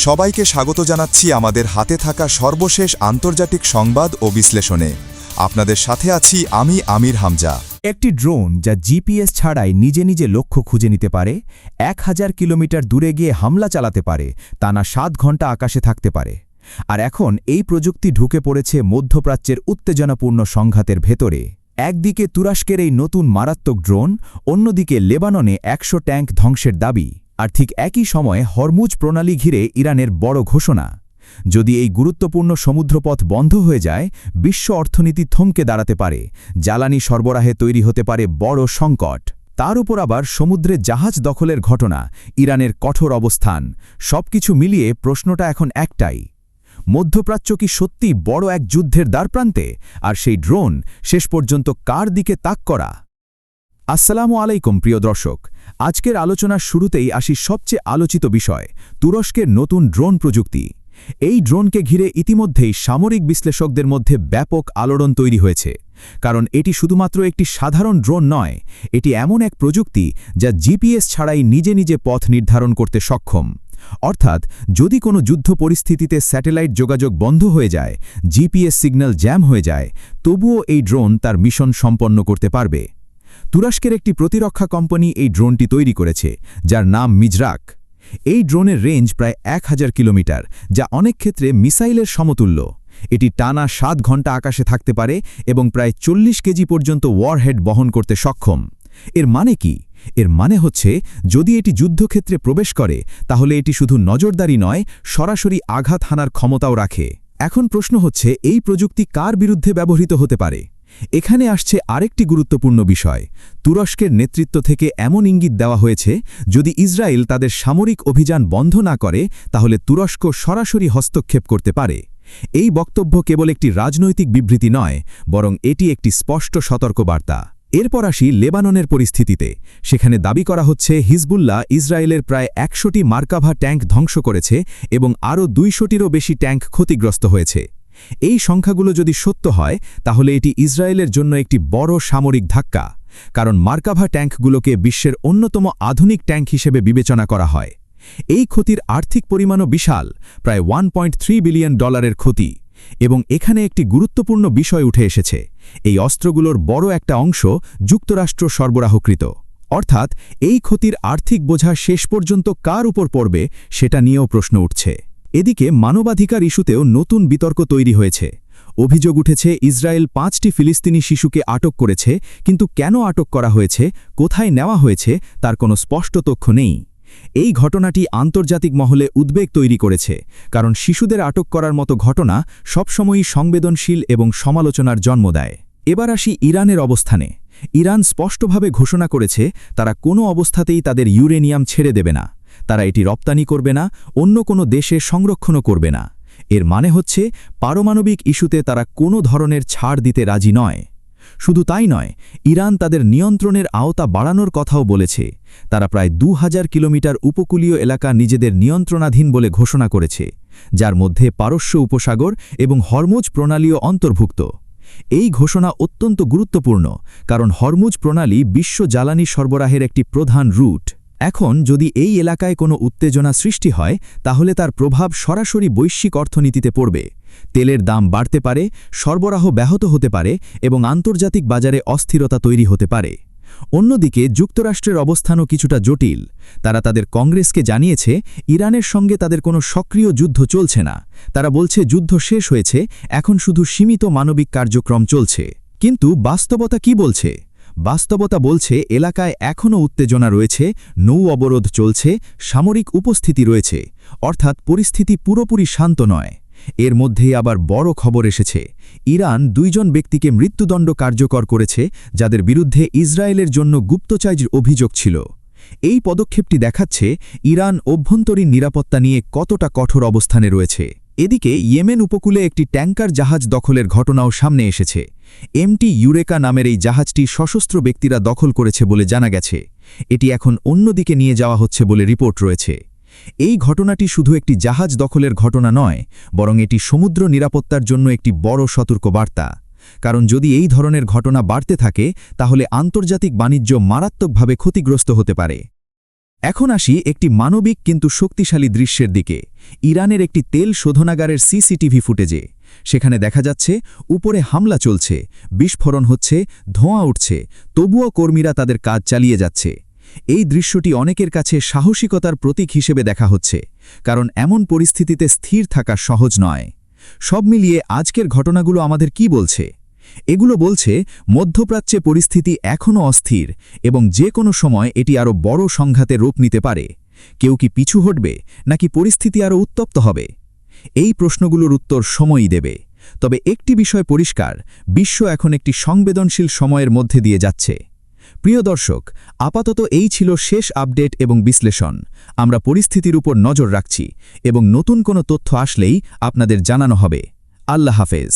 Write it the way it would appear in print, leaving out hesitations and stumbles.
সবাইকে স্বাগত জানাচ্ছি আমাদের হাতে থাকা সর্বশেষ আন্তর্জাতিক সংবাদ ও বিশ্লেষণে। আপনাদের সাথে আছি আমি আমির হামজা। একটি ড্রোন যা জিপিএস ছাড়াই নিজে নিজে লক্ষ্য খুঁজে নিতে পারে, 1000 কিলোমিটার দূরে গিয়ে হামলা চালাতে পারে, টানা 7 ঘণ্টা আকাশে থাকতে পারে। আর এখন এই প্রযুক্তি ঢুকে পড়েছে মধ্যপ্রাচ্যের উত্তেজনাপূর্ণ সংঘাতের ভেতরে। একদিকে তুরস্কের এই নতুন মারাত্মক ড্রোন, অন্যদিকে লেবাননে 100 ট্যাঙ্ক ধ্বংসের দাবি, আর ঠিক একই সময়ে হরমুজ প্রণালী ঘিরে ইরানের বড় ঘোষণা। যদি এই গুরুত্বপূর্ণ সমুদ্রপথ বন্ধ হয়ে যায়, বিশ্ব অর্থনীতি থমকে দাঁড়াতে পারে, জ্বালানি সরবরাহে তৈরি হতে পারে বড় সংকট। তার উপর আবার সমুদ্রে জাহাজ দখলের ঘটনা, ইরানের কঠোর অবস্থান, সবকিছু মিলিয়ে প্রশ্নটা এখন একটাই: মধ্যপ্রাচ্য কি সত্যি বড় এক যুদ্ধের দ্বারপ্রান্তে? আর সেই ড্রোন শেষ পর্যন্ত কার দিকে তাক করা? আসসালামু আলাইকুম প্রিয় দর্শক, আজকের আলোচনার শুরুতেই আসি সবচেয়ে আলোচিত বিষয়, তুরস্কের নতুন ড্রোন প্রযুক্তি। এই ড্রোনকে ঘিরে ইতিমধ্যেই সামরিক বিশ্লেষকদের মধ্যে ব্যাপক আলোড়ন তৈরি হয়েছে, কারণ এটি শুধুমাত্র একটি সাধারণ ড্রোন নয়, এটি এমন এক প্রযুক্তি যা জিপিএস ছাড়াই নিজে নিজে পথ নির্ধারণ করতে সক্ষম। অর্থাৎ যদি কোনো যুদ্ধ পরিস্থিতিতে স্যাটেলাইট যোগাযোগ বন্ধ হয়ে যায়, জিপিএস সিগন্যাল জ্যাম হয়ে যায়, তবুও এই ড্রোন তার মিশন সম্পন্ন করতে পারবে। তুরস্কের একটি প্রতিরক্ষা কোম্পানি এই ড্রোনটি তৈরি করেছে, যার নাম মিজরাক। এই ড্রোনের রেঞ্জ প্রায় 1000 কিলোমিটার, যা অনেক ক্ষেত্রে মিসাইলের সমতুল্য। এটি টানা 7 ঘণ্টা আকাশে থাকতে পারে এবং প্রায় 40 কেজি পর্যন্ত ওয়ারহেড বহন করতে সক্ষম। এর মানে কি? এর মানে হচ্ছে, যদি এটি যুদ্ধক্ষেত্রে প্রবেশ করে, তাহলে এটি শুধু নজরদারি নয়, সরাসরি আঘাত হানার ক্ষমতাও রাখে। এখন প্রশ্ন হচ্ছে, এই প্রযুক্তি কার বিরুদ্ধে ব্যবহৃত হতে পারে? এখানে আসছে আরেকটি গুরুত্বপূর্ণ বিষয়। তুরস্কের নেতৃত্ব থেকে এমন ইঙ্গিত দেওয়া হয়েছে, যদি ইসরায়েল তাদের সামরিক অভিযান বন্ধ না করে, তাহলে তুরস্ক সরাসরি হস্তক্ষেপ করতে পারে। এই বক্তব্য কেবল একটি রাজনৈতিক বিবৃতি নয়, বরং এটি একটি স্পষ্ট সতর্কবার্তা। এরপর আসি লেবাননের পরিস্থিতিতে। সেখানে দাবি করা হচ্ছে, হিজবুল্লাহ ইসরায়েলের প্রায় 100টি মার্কাভা ট্যাঙ্ক ধ্বংস করেছে এবং আরও 200টিরও বেশি ট্যাঙ্ক ক্ষতিগ্রস্ত হয়েছে। এই সংখ্যাগুলো যদি সত্য হয়, তাহলে এটি ইসরায়েলের জন্য একটি বড় সামরিক ধাক্কা, কারণ মার্কাভা ট্যাঙ্কগুলোকে বিশ্বের অন্যতম আধুনিক ট্যাঙ্ক হিসেবে বিবেচনা করা হয়। এই ক্ষতির আর্থিক পরিমাণও বিশাল, প্রায় $1.3 বিলিয়ন ক্ষতি। এবং এখানে একটি গুরুত্বপূর্ণ বিষয় উঠে এসেছে, এই অস্ত্রগুলোর বড় একটা অংশ যুক্তরাষ্ট্র সরবরাহকৃত। অর্থাৎ এই ক্ষতির আর্থিক বোঝা শেষ পর্যন্ত কার উপর পড়বে, সেটা নিয়েও প্রশ্ন উঠছে। এদিকে মানবাধিকার ইস্যুতেও নতুন বিতর্ক তৈরি হয়েছে। অভিযোগ উঠেছে, ইসরায়েল 5টি ফিলিস্তিনি শিশুকে আটক করেছে, কিন্তু কেন আটক করা হয়েছে, কোথায় নেওয়া হয়েছে, তার কোনো স্পষ্ট তথ্য নেই। এই ঘটনাটি আন্তর্জাতিক মহলে উদ্বেগ তৈরি করেছে, কারণ শিশুদের আটক করার মতো ঘটনা সবসময়ই সংবেদনশীল এবং সমালোচনার জন্ম দেয়। এবার আসি ইরানের অবস্থানে। ইরান স্পষ্টভাবে ঘোষণা করেছে, তারা কোনো অবস্থাতেই তাদের ইউরেনিয়াম ছেড়ে দেবে না। তারা এটি রপ্তানি করবে না, অন্য কোনো দেশে সংরক্ষণও করবে না। এর মানে হচ্ছে, পারমাণবিক ইস্যুতে তারা কোনো ধরনের ছাড় দিতে রাজি নয়। শুধু তাই নয়, ইরান তাদের নিয়ন্ত্রণের আওতা বাড়ানোর কথাও বলেছে। তারা প্রায় 2000 কিলোমিটার উপকূলীয় এলাকা নিজেদের নিয়ন্ত্রণাধীন বলে ঘোষণা করেছে, যার মধ্যে পারস্য উপসাগর এবং হরমুজ প্রণালীও অন্তর্ভুক্ত। এই ঘোষণা অত্যন্ত গুরুত্বপূর্ণ, কারণ হরমুজ প্রণালী বিশ্ব জ্বালানি সরবরাহের একটি প্রধান রুট। এখন যদি এই এলাকায় কোনো উত্তেজনা সৃষ্টি হয়, তাহলে তার প্রভাব সরাসরি বৈশ্বিক অর্থনীতিতে পড়বে। তেলের দাম বাড়তে পারে, সরবরাহ ব্যাহত হতে পারে এবং আন্তর্জাতিক বাজারে অস্থিরতা তৈরি হতে পারে। অন্যদিকে যুক্তরাষ্ট্রের অবস্থানও কিছুটা জটিল। তারা তাদের কংগ্রেসকে জানিয়েছে, ইরানের সঙ্গে তাদের কোনো সক্রিয় যুদ্ধ চলছে না। তারা বলছে, যুদ্ধ শেষ হয়েছে, এখন শুধু সীমিত মানবিক কার্যক্রম চলছে। কিন্তু বাস্তবতা কি বলছে? বাস্তবতা বলছে, এলাকায় এখনও উত্তেজনা রয়েছে, নৌ অবরোধ চলছে, সামরিক উপস্থিতি রয়েছে। অর্থাৎ পরিস্থিতি পুরোপুরি শান্ত নয়। এর মধ্যেই আবার বড় খবর এসেছে, ইরান 2 জন ব্যক্তিকে মৃত্যুদণ্ড কার্যকর করেছে, যাদের বিরুদ্ধে ইসরায়েলের জন্য গুপ্তচর্যের অভিযোগ ছিল। এই পদক্ষেপটি দেখাচ্ছে, ইরান অভ্যন্তরীণ নিরাপত্তা নিয়ে কতটা কঠোর অবস্থানে রয়েছে। এদিকে ইয়েমেন উপকূলে একটি ট্যাঙ্কার জাহাজ দখলের ঘটনাও সামনে এসেছে। এমটি ইউরেকা নামের এই জাহাজটি সশস্ত্র ব্যক্তিরা দখল করেছে বলে জানা গেছে। এটি এখন অন্যদিকে নিয়ে যাওয়া হচ্ছে বলে রিপোর্ট রয়েছে। এই ঘটনাটি শুধু একটি জাহাজ দখলের ঘটনা নয়, বরং এটি সমুদ্র নিরাপত্তার জন্য একটি বড় সতর্কবার্তা। কারণ যদি এই ধরনের ঘটনা বাড়তে থাকে, তাহলে আন্তর্জাতিক বাণিজ্য মারাত্মকভাবে ক্ষতিগ্রস্ত হতে পারে। এখন আসি একটি মানবিক কিন্তু শক্তিশালী দৃশ্যের দিকে। ইরানের একটি তেল শোধনাগারের সিসিটিভি ফুটেজে সেখানে দেখা যাচ্ছে উপরে হামলা চলছে, বিস্ফোরণ হচ্ছে, ধোঁয়া উঠছে, তবুও কর্মীরা তাদের কাজ চালিয়ে যাচ্ছে। এই দৃশ্যটি অনেকের কাছে সাহসিকতার প্রতীক হিসেবে দেখা হচ্ছে, কারণ এমন পরিস্থিতিতে স্থির থাকা সহজ নয়। সব মিলিয়ে আজকের ঘটনাগুলো আমাদের কি বলছে? এগুলো বলছে মধ্যপ্রাচ্যে পরিস্থিতি এখনও অস্থির এবং যে কোনো সময় এটি আরও বড় সংঘাতে রূপ নিতে পারে। কেউ কি পিছু হটবে, নাকি পরিস্থিতি আরও উত্তপ্ত হবে? এই প্রশ্নগুলোর উত্তর সময়ই দেবে। তবে একটি বিষয় পরিষ্কার, বিশ্ব এখন একটি সংবেদনশীল সময়ের মধ্যে দিয়ে যাচ্ছে। প্রিয় দর্শক, আপাতত এই ছিল শেষ আপডেট এবং বিশ্লেষণ। আমরা পরিস্থিতির উপর নজর রাখছি এবং নতুন কোনো তথ্য আসলেই আপনাদের জানানো হবে। আল্লাহ হাফেজ।